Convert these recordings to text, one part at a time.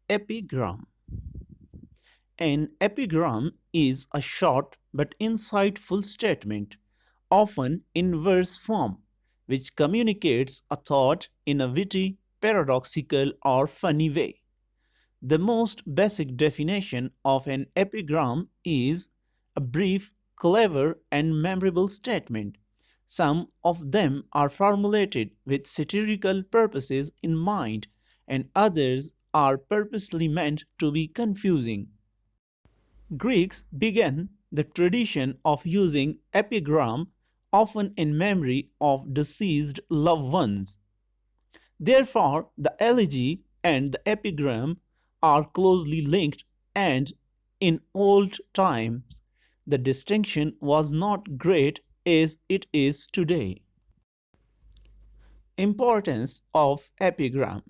Epigram. An epigram is a short but insightful statement, often in verse form, which communicates a thought in a witty, paradoxical, or funny way. The most basic definition of an epigram is a brief, clever, and memorable statement. Some of them are formulated with satirical purposes in mind, and others are purposely meant to be confusing. Greeks began the tradition of using epigram often in memory of deceased loved ones. Therefore, the elegy and the epigram are closely linked, and in old times the distinction was not great as it is today. Importance of epigram.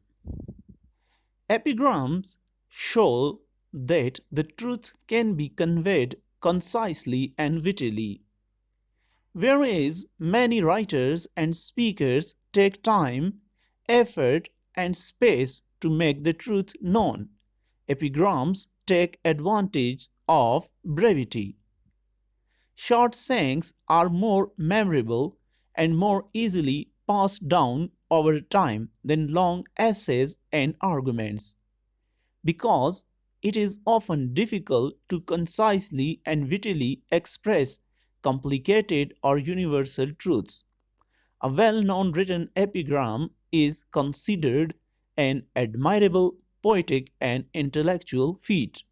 Epigrams show that the truth can be conveyed concisely and wittily, whereas many writers and speakers take time, effort, and space to make the truth known. Epigrams take advantage of brevity. Short sayings are more memorable and more easily passed down over time than long essays and arguments, because it is often difficult to concisely and wittily express complicated or universal truths. A well known written epigram is considered an admirable poetic and intellectual feat.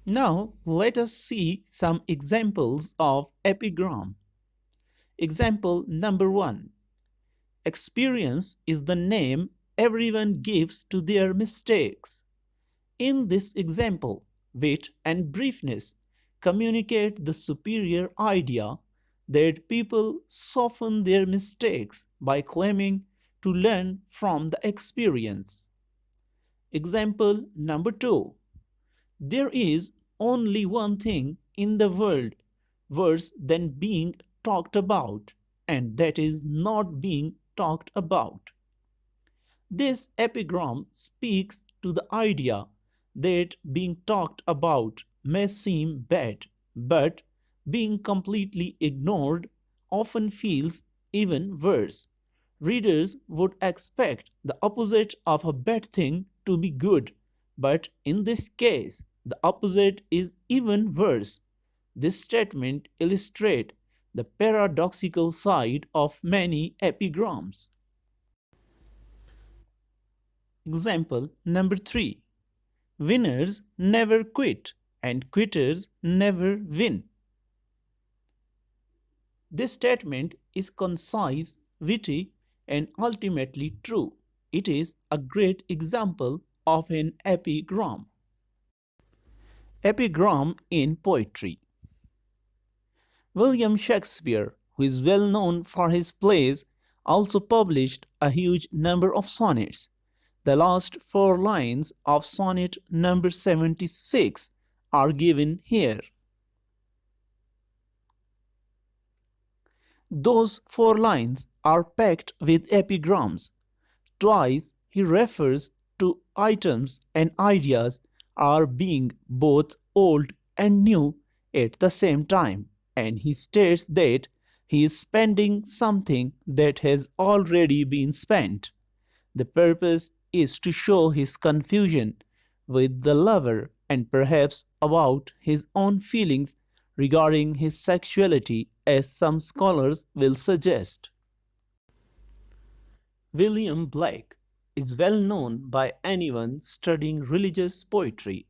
Now, let us see some examples of epigram. Example number 1. Experience is the name everyone gives to their mistakes. In this example, wit and briefness communicate the superior idea that people soften their mistakes by claiming to learn from the experience. Example number 2. There is only one thing in the world worse than being talked about, and that is not being talked about. This epigram speaks to the idea that being talked about may seem bad, but being completely ignored often feels even worse. Readers would expect the opposite of a bad thing to be good, but in this case, the opposite is even worse. This statement illustrates the paradoxical side of many epigrams. Example number 3. Winners never quit and quitters never win. This statement is concise, witty, and ultimately true. It is a great example of an epigram. Epigram in poetry. William Shakespeare, who is well known for his plays, also published a huge number of sonnets. The last four lines of sonnet number 76 are given here. Those four lines are packed with epigrams. Twice he refers to items and ideas are being both old and new at the same time, and he states that he is spending something that has already been spent. The purpose is to show his confusion with the lover and perhaps about his own feelings regarding his sexuality, as some scholars will suggest. William Blake is well known by anyone studying religious poetry.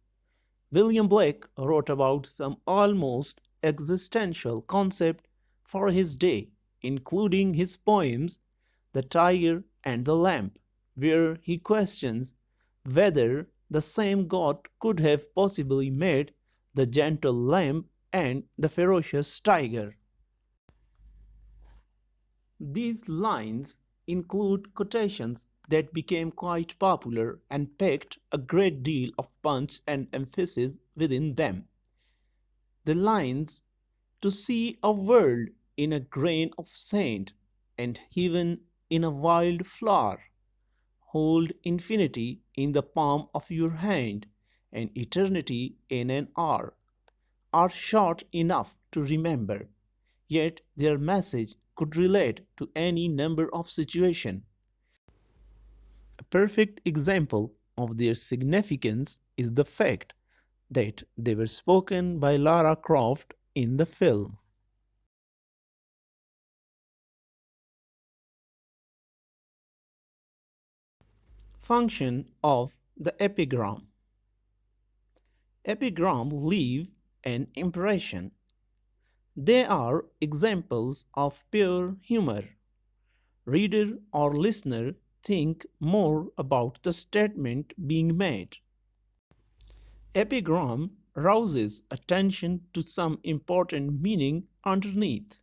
William Blake wrote about some almost existential concept for his day, including his poems The Tiger and the Lamp, where he questions whether the same God could have possibly made the gentle lamb and the ferocious tiger. These lines include quotations that became quite popular and packed a great deal of punch and emphasis within them. The lines, "To see a world in a grain of sand, and heaven in a wild flower, hold infinity in the palm of your hand and eternity in an hour are short enough to remember, yet their message could relate to any number of situations. A perfect example of their significance is the fact that they were spoken by Lara Croft in the film. Function of the epigram. Epigram leave an impression. They are examples of pure humor. Reader or listener think more about the statement being made. Epigram rouses attention to some important meaning underneath.